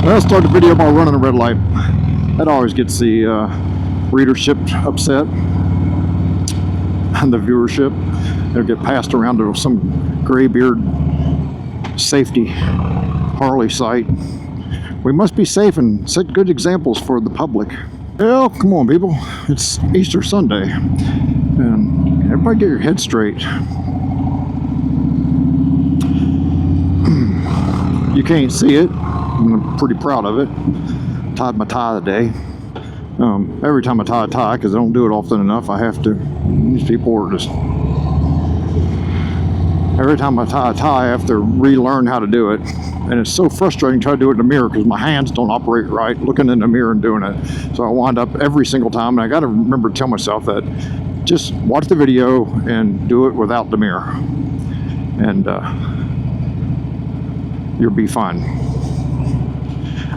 Well, I'll start the video by running a red light. That always gets the readership upset and the viewership. They'll get passed around to some graybeard safety Harley site. We must be safe and set good examples for the public. Well, come on, people. It's Easter Sunday, and everybody get your head straight. You can't see it. I'm pretty proud of it. Tied my tie today. Every time I tie a tie, because I don't do it often enough, I have to. These people are just. Every time I tie a tie, I have to relearn how to do it. And it's so frustrating to try to do it in the mirror because my hands don't operate right looking in the mirror and doing it. So I wind up every single time, and I got to remember to tell myself that just watch the video and do it without the mirror. And you'll be fine.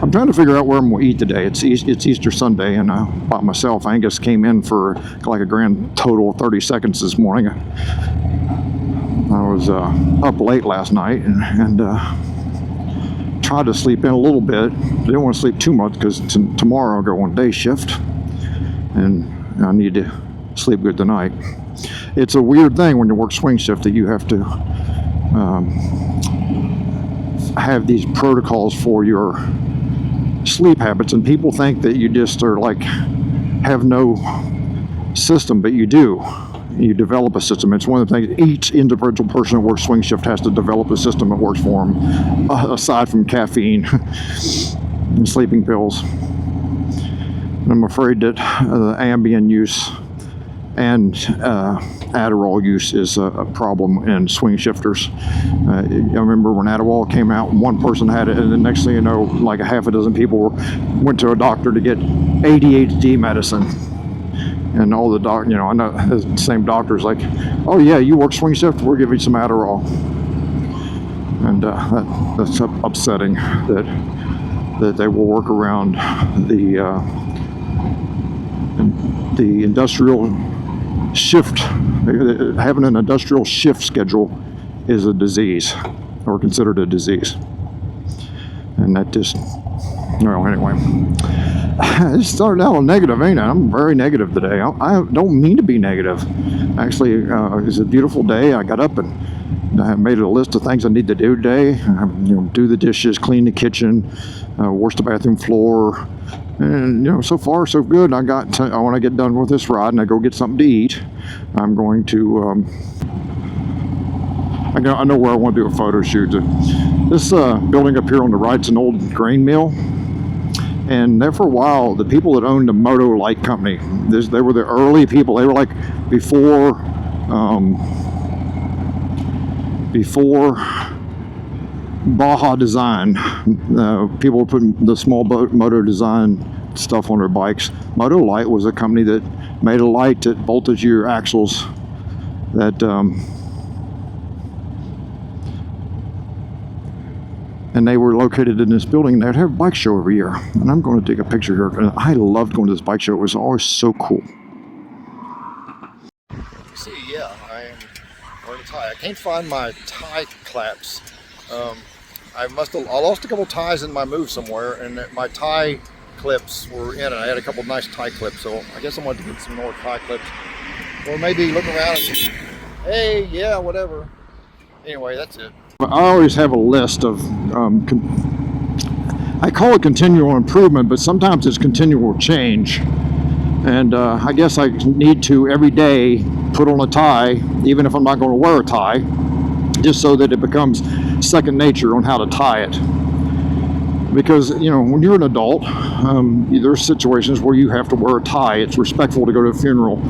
I'm trying to figure out where I'm going to eat today. It's Easter Sunday, and by myself. Angus came in for like a grand total of 30 seconds this morning. I was up late last night and tried to sleep in a little bit. I didn't want to sleep too much because tomorrow I'll go on day shift, and I need to sleep good tonight. It's a weird thing when you work swing shift that you have to have these protocols for your sleep habits, and people think that you just are like have no system, but you do. You develop a system. It's one of the things each individual person that works swing shift has to develop a system that works for them, aside from caffeine and sleeping pills. And I'm afraid that the Ambien use and Adderall use is a problem in swing shifters. I remember when Adderall came out, one person had it, and the next thing you know, like a half a dozen people went to a doctor to get ADHD medicine. And all the I know the same doctor's like, oh yeah, you work swing shift, we'll give you some Adderall. And that's upsetting that they will work around the industrial shift. Having an industrial shift schedule is a disease, or considered a disease. And that just, well, anyway. It started out negative, ain't it? I'm very negative today. I don't mean to be negative. Actually, it's a beautiful day. I got up and I made a list of things I need to do today. Do the dishes, clean the kitchen, wash the bathroom floor, and so far so good. I want to get done with this ride and I go get something to eat. I'm going to. I know where I want to do a photo shoot. This building up here on the right's an old grain mill. And there for a while, the people that owned the Motovlog company, they were the early people. They were like before Baja Design. People were putting the small motor design stuff on their bikes. Motovlog was a company that made a light that bolted your axles that and they were located in this building, and they'd have a bike show every year. And I'm going to take a picture here. And I loved going to this bike show. It was always so cool. See, yeah, I am wearing a tie. I can't find my tie claps. I lost a couple ties in my move somewhere, and my tie clips were in it. I had a couple nice tie clips, so I guess I'm going to get some more tie clips. Or maybe look around and say, hey, yeah, whatever. Anyway, that's it. I always have a list of, I call it continual improvement, but sometimes it's continual change. And I guess I need to every day put on a tie, even if I'm not going to wear a tie, just so that it becomes second nature on how to tie it. Because, when you're an adult, there's situations where you have to wear a tie. It's respectful to go to a funeral.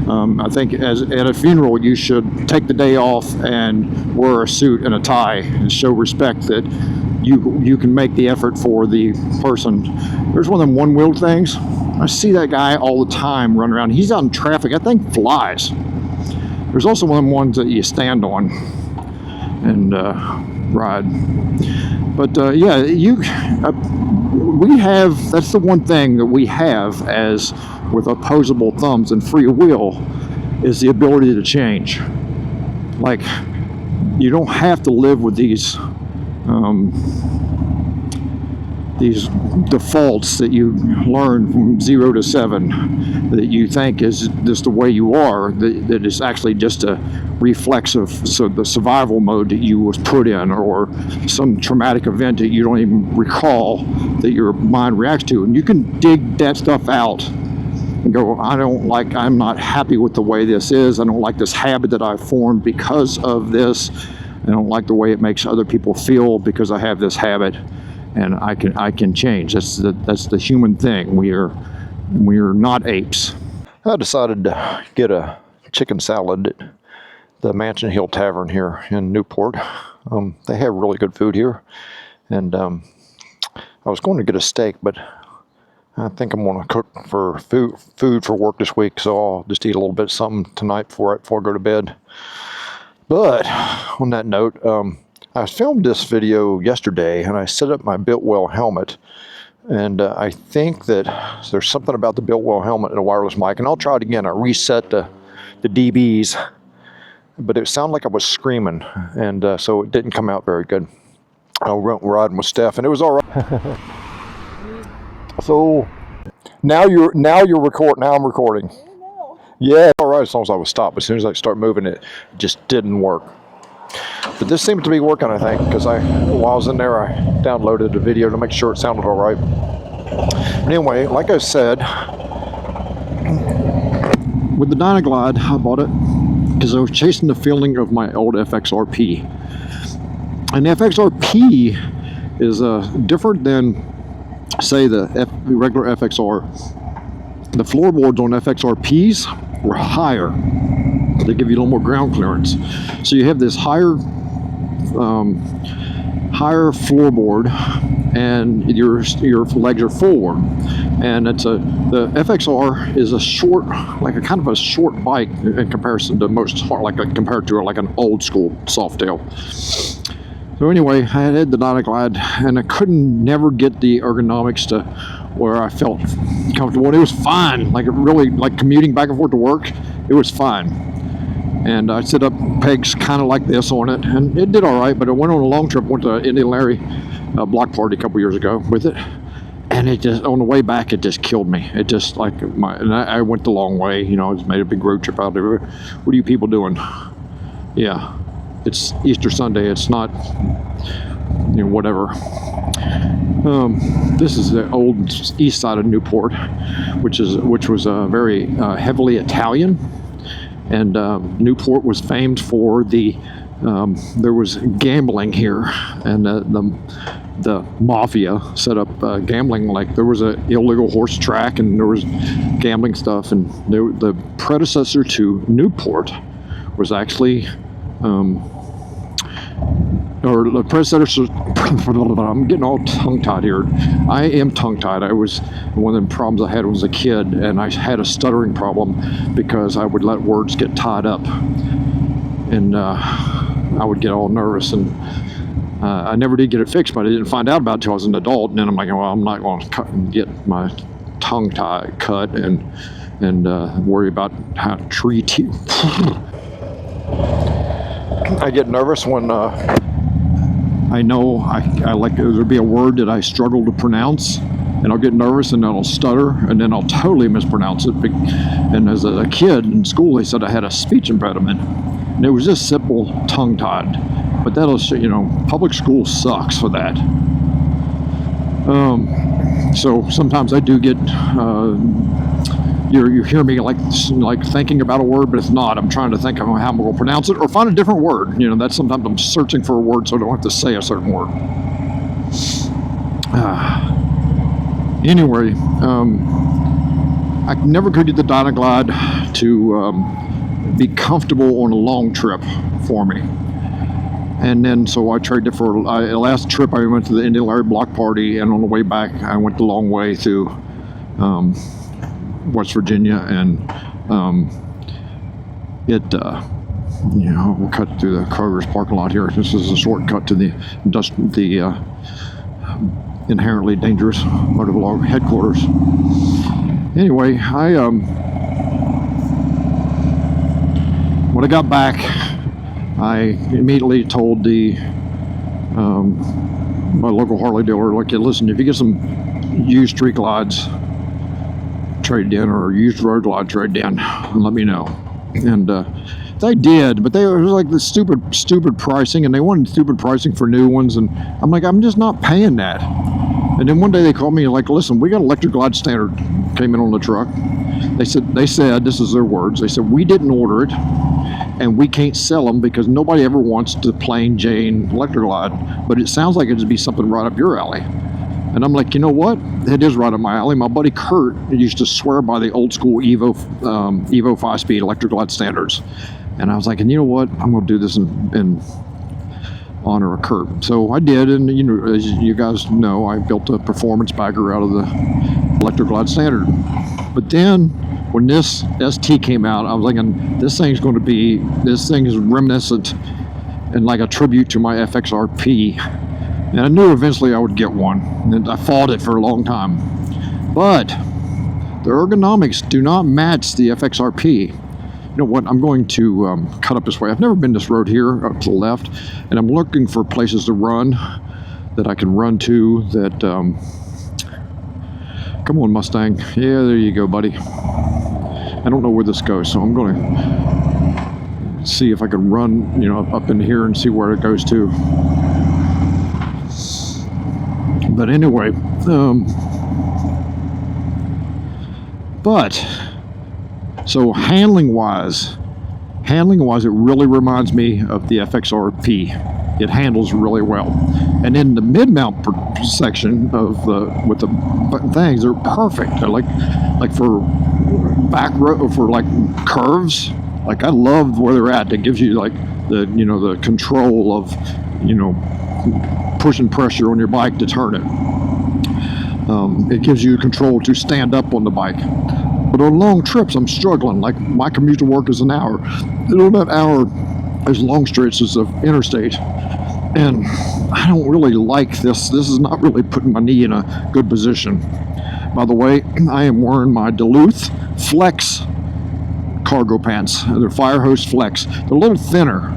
I think at a funeral, you should take the day off and wear a suit and a tie and show respect that you can make the effort for the person. There's one of them one-wheeled things. I see that guy all the time running around. He's out in traffic. That thing flies. There's also one of them ones that you stand on and ride. But yeah, we have, that's the one thing that we have as with opposable thumbs and free will, is the ability to change. Like, you don't have to live with these these defaults that you learn from 0 to 7 that you think is just the way you are, that is actually just a reflex of the survival mode that you was put in, or some traumatic event that you don't even recall that your mind reacts to. And you can dig that stuff out and go, I'm not happy with the way this is. I don't like this habit that I formed because of this. I don't like the way it makes other people feel because I have this habit, and I can change. That's the human thing. We are not apes. I decided to get a chicken salad at the Mansion Hill Tavern here in Newport. They have really good food here, and I was going to get a steak, but I think I'm going to cook for food for work this week, so I'll just eat a little bit of something tonight before I go to bed. But on that note, I filmed this video yesterday, and I set up my Biltwell helmet, and I think that there's something about the Biltwell helmet and a wireless mic, and I'll try it again. I reset the dBs, but it sounded like I was screaming, and so it didn't come out very good. I went riding with Steph, and it was all right. So now you're recording. Now I'm recording. Yeah, all right, as long as I was stopped. As soon as I start moving, it just didn't work. But this seemed to be working, I think, because while I was in there, I downloaded the video to make sure it sounded all right. But anyway, like I said, with the Dynaglide, I bought it because I was chasing the feeling of my old FXRP. And the FXRP is different than, say, the regular FXR. The floorboards on FXRPs were higher. They give you a little more ground clearance. So you have this higher floorboard, and your legs are forward. And the FXR is a short, like a kind of a short bike in comparison to most, compared to like an old school Softail. So anyway, I had the Dynaglide, and I never get the ergonomics to where I felt comfortable. And it was fine, like it really, like commuting back and forth to work, it was fine. And I set up pegs kind of like this on it, and it did all right. But I went on a long trip, went to Indian Larry block party a couple years ago with it, and it just, on the way back, it just killed me. It just like and I went the long way, you know. I just made a big road trip out there. What are you people doing? Yeah. It's Easter Sunday. It's not, you know, whatever. This is the old east side of Newport, which was very heavily Italian, and Newport was famed for there was gambling here, and the mafia set up gambling. Like there was an illegal horse track, and there was gambling stuff, and the predecessor to Newport was actually. Or the predecessor, I'm getting all tongue-tied here. I am tongue-tied. One of the problems I had when I was a kid, and I had a stuttering problem because I would let words get tied up. And I would get all nervous, and I never did get it fixed, but I didn't find out about it until I was an adult. And then I'm like, well, I'm not going to get my tongue cut and worry about how to treat you. I get nervous when I know there'll be a word that I struggle to pronounce, and I'll get nervous and then I'll stutter, and then I'll totally mispronounce it. And as a kid in school, they said I had a speech impediment, and it was just simple tongue-tied. But that'll, you know, public school sucks for that. So sometimes I do get. You hear me like thinking about a word, but it's not. I'm trying to think of how I'm going to pronounce it, or find a different word. You know, that's sometimes I'm searching for a word so I don't have to say a certain word. Anyway, I never could get the Dynaglide to be comfortable on a long trip for me. And then, so I traded it for the last trip. I went to the Indian Larry block party, and on the way back, I went the long way through West Virginia, and you know, we'll cut through the Kroger's parking lot here. This is a shortcut to the inherently dangerous Motovlog headquarters. Anyway, when I got back, I immediately told the my local Harley dealer, like, listen, if you get some used street glides traded in or used road glide traded in, let me know. And they did, but they were like the stupid pricing, and they wanted stupid pricing for new ones, and I'm like, I'm just not paying that. And then one day they called me like, listen, we got electric glide standard came in on the truck. They said, this is their words, they said, we didn't order it, and we can't sell them because nobody ever wants the plain Jane electric glide, but it sounds like it'd be something right up your alley. And I'm like, you know what? It is right up my alley. My buddy Kurt used to swear by the old school Evo 5-speed electric glide standards. And I was like, and you know what? I'm going to do this in honor of Kurt. So I did, and you know, as you guys know, I built a performance bagger out of the electric glide standard. But then when this ST came out, I was thinking, this thing is reminiscent and like a tribute to my FXRP. And I knew eventually I would get one, and I fought it for a long time. But the ergonomics do not match the FXRP. You know what, I'm going to cut up this way. I've never been this road here up to the left, and I'm looking for places to run that I can run to that, come on Mustang, yeah, there you go buddy. I don't know where this goes, so I'm going to see if I can run, you know, up in here and see where it goes to. But anyway, so handling wise, it really reminds me of the FXRP. It handles really well. And in the mid-mount section of with the things, they're perfect. They're like for back road, for like curves. Like I love where they're at. It gives you like the, you know, the control of, you know, pushing pressure on your bike to turn it. It gives you control to stand up on the bike. But on long trips, I'm struggling. Like my commute to work is an hour. And on that hour, there's long stretches of interstate. And I don't really like this. This is not really putting my knee in a good position. By the way, I am wearing my Duluth Flex cargo pants. They're Fire Hose Flex. They're a little thinner,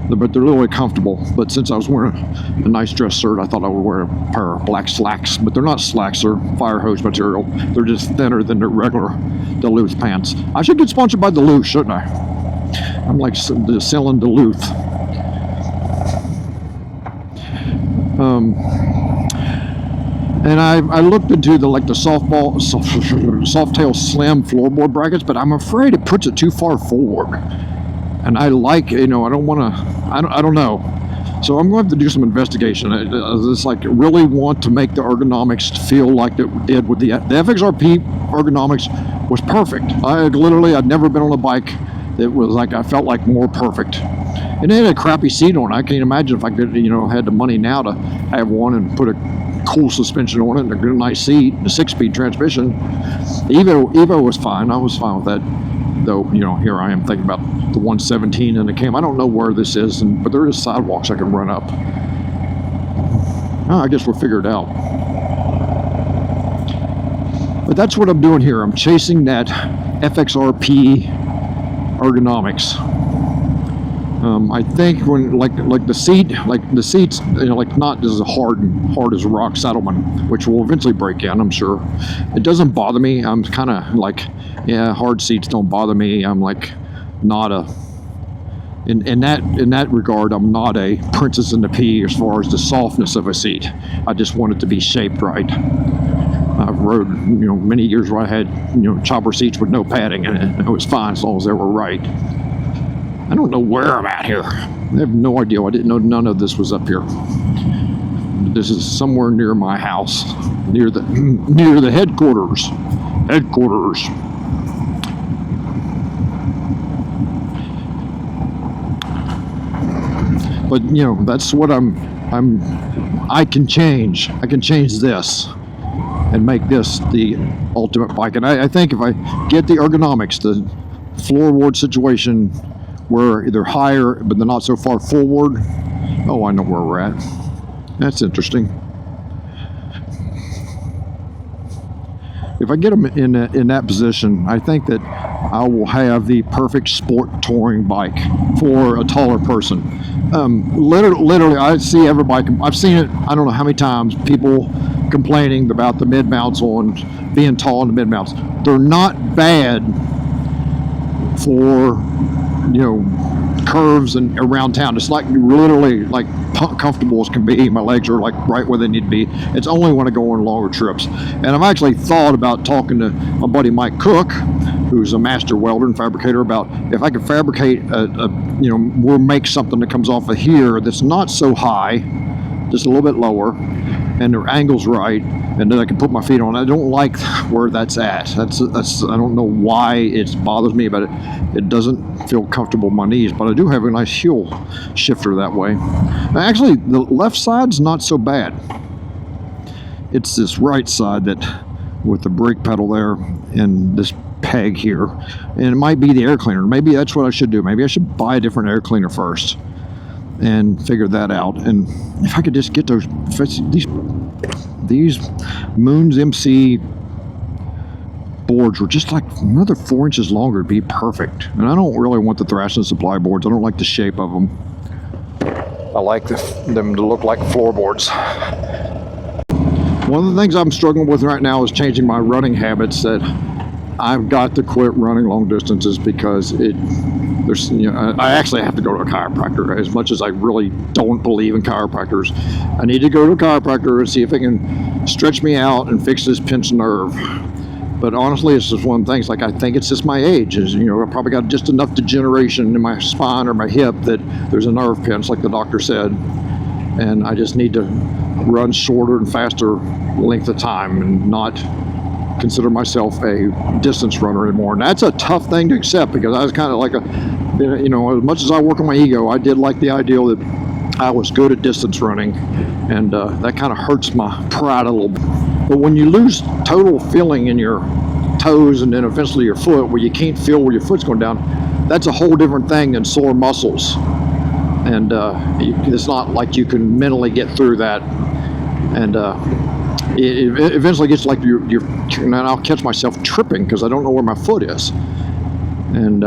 but they're really comfortable. But since I was wearing a nice dress shirt, I thought I would wear a pair of black slacks. But they're not slacks, they're fire hose material. They're just thinner than the regular Duluth pants. I should get sponsored by Duluth, shouldn't I? I'm like selling Duluth. And I looked into the Softail Slim floorboard brackets, but I'm afraid it puts it too far forward. And I like, you know, I don't want to, I don't know. So I'm going to have to do some investigation. I just like really want to make the ergonomics feel like it did with the FXRP ergonomics was perfect. I'd never been on a bike that was like, I felt like more perfect. And it had a crappy seat on it. I can't imagine if I could, you know, had the money now to have one and put a cool suspension on it and a good nice seat, a 6-speed transmission. Evo was fine. I was fine with that. Though, you know, here I am thinking about the 117 and the cam. I don't know where this is, but there is sidewalks I can run up. I guess we'll figure it out. But that's what I'm doing here. I'm chasing that FXRP ergonomics. I think when like the seats, you know, like not as hard as a rock settlement, which will eventually break in, I'm sure. It doesn't bother me. I'm kind of like, yeah, hard seats don't bother me. I'm like not a in that regard, I'm not a princess in the pea as far as the softness of a seat. I just want it to be shaped right. I've rode, you know, many years where I had, you know, chopper seats with no padding in it. It was fine as long as they were right. I don't know where I'm at here. I have no idea. I didn't know none of this was up here. This is somewhere near my house, near the headquarters. But you know, that's what I can change. I can change this and make this the ultimate bike. And I think if I get the ergonomics, the floorboard situation, where they're higher but they're not so far forward. Oh, I know where we're at. That's interesting. if I get them in that position, I think that I will have the perfect sport touring bike for a taller person. Literally, I see everybody. I've seen it. I don't know how many times people complaining about the mid mounts on being tall in the mid mounts. They're not bad for, you know, curves and around town. It's like literally like comfortable as can be. My legs are like right where they need to be. It's only when I go on longer trips. And I've actually thought about talking to my buddy Mike Cook, who's a master welder and fabricator, about if I could fabricate you know, we'll make something that comes off of here that's not so high, just a little bit lower, and their angle's right, and then I can put my feet on. I don't like where that's at. That's I don't know why it bothers me, but it doesn't feel comfortable with my knees. But I do have a nice heel shifter that way. Actually, the left side's not so bad. It's this right side that, with the brake pedal there and this peg here, and it might be the air cleaner. Maybe that's what I should do. Maybe I should buy a different air cleaner first and figure that out. And if I could just get these Moons MC boards were just like another 4 inches longer, it'd be perfect. And I don't really want the thrash and supply boards. I don't like the shape of them. I like them to look like floorboards. One of the things I'm struggling with right now is changing my running habits. That I've got to quit running long distances because there's, you know, I actually have to go to a chiropractor. As much as I really don't believe in chiropractors, I need to go to a chiropractor and see if they can stretch me out and fix this pinched nerve. But honestly, it's just one of the things, like, I think it's just my age. Is, you know, I probably got just enough degeneration in my spine or my hip that there's a nerve pinch, like the doctor said. And I just need to run shorter and faster length of time and not consider myself a distance runner anymore. And that's a tough thing to accept, because I was kind of like you know, as much as I work on my ego, I did like the ideal that I was good at distance running, and that kind of hurts my pride a little bit. But when you lose total feeling in your toes and then eventually your foot, where you can't feel where your foot's going down, that's a whole different thing than sore muscles. And it's not like you can mentally get through that. And it eventually gets like and I'll catch myself tripping because I don't know where my foot is. And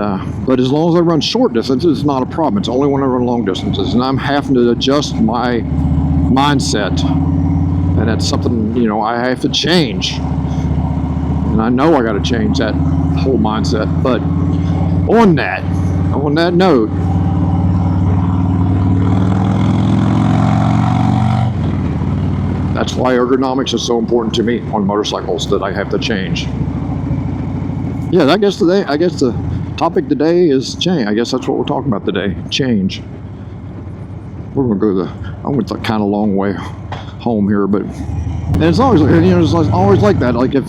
but as long as I run short distances, it's not a problem. It's only when I run long distances, and I'm having to adjust my mindset, and that's something, you know, I have to change. And I know I got to change that whole mindset. But on that note, that's why ergonomics is so important to me on motorcycles, that I have to change. Yeah, I guess the topic today is change. I guess that's what we're talking about today, change. We're gonna go I went the kind of long way home here, but, and it's always, you know, it's always like that. Like, if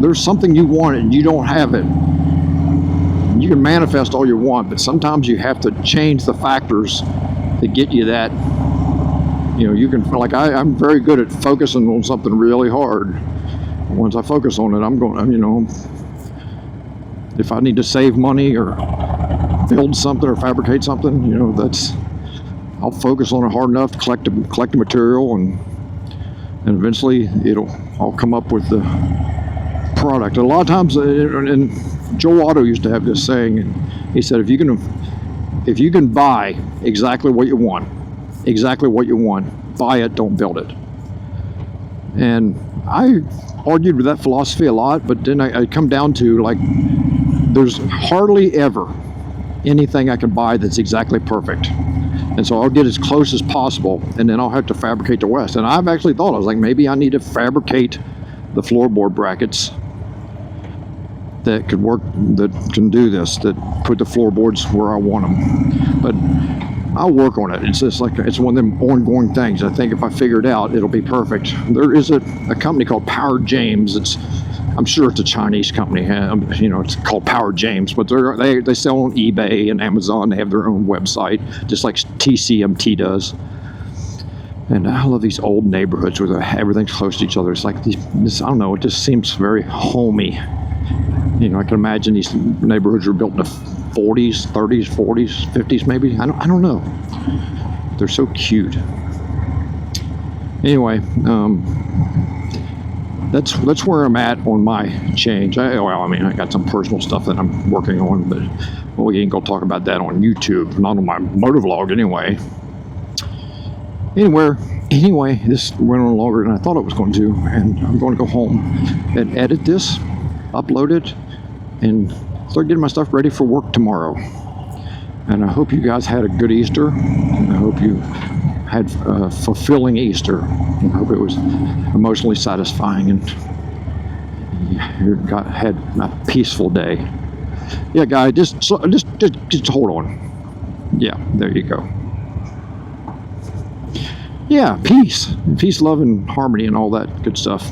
there's something you want and you don't have it, you can manifest all you want, but sometimes you have to change the factors that get you that. You know, you can, like, I'm very good at focusing on something really hard. Once I focus on it, you know, if I need to save money or build something or fabricate something, you know, I'll focus on it hard enough to collect the material, and eventually I'll come up with the product. And a lot of times, and Joe Otto used to have this saying, and he said, if you can buy exactly what you want, buy it, don't build it. And I argued with that philosophy a lot, but then I come down to, like, there's hardly ever anything I can buy that's exactly perfect. And so I'll get as close as possible, and then I'll have to fabricate the rest. And I've actually thought, I was like, maybe I need to fabricate the floorboard brackets that could work, that can do this, that put the floorboards where I want them. But I'll work on it. It's just like, it's one of them ongoing things. I think if I figure it out, it'll be perfect. There is a company called Power James. I'm sure it's a Chinese company. You know, it's called Power James, but they sell on eBay and Amazon. They have their own website, just like TCMT does. And I love these old neighborhoods where everything's close to each other. It's like I don't know, it just seems very homey. You know, I can imagine these neighborhoods were built in the 40s, 30s, 40s, 50s maybe. I don't know. They're so cute. Anyway, that's where I'm at on my change. I mean, I got some personal stuff that I'm working on, but we ain't gonna talk about that on YouTube, not on my Motovlog anyway. Anyway, this went on longer than I thought it was going to, and I'm going to go home and edit this, upload it, and start getting my stuff ready for work tomorrow. And I hope you guys had a good Easter, and I hope you had a fulfilling Easter. I hope it was emotionally satisfying, and you had a peaceful day. Yeah, guys, just hold on. Yeah, there you go. Yeah, peace, love, and harmony, and all that good stuff.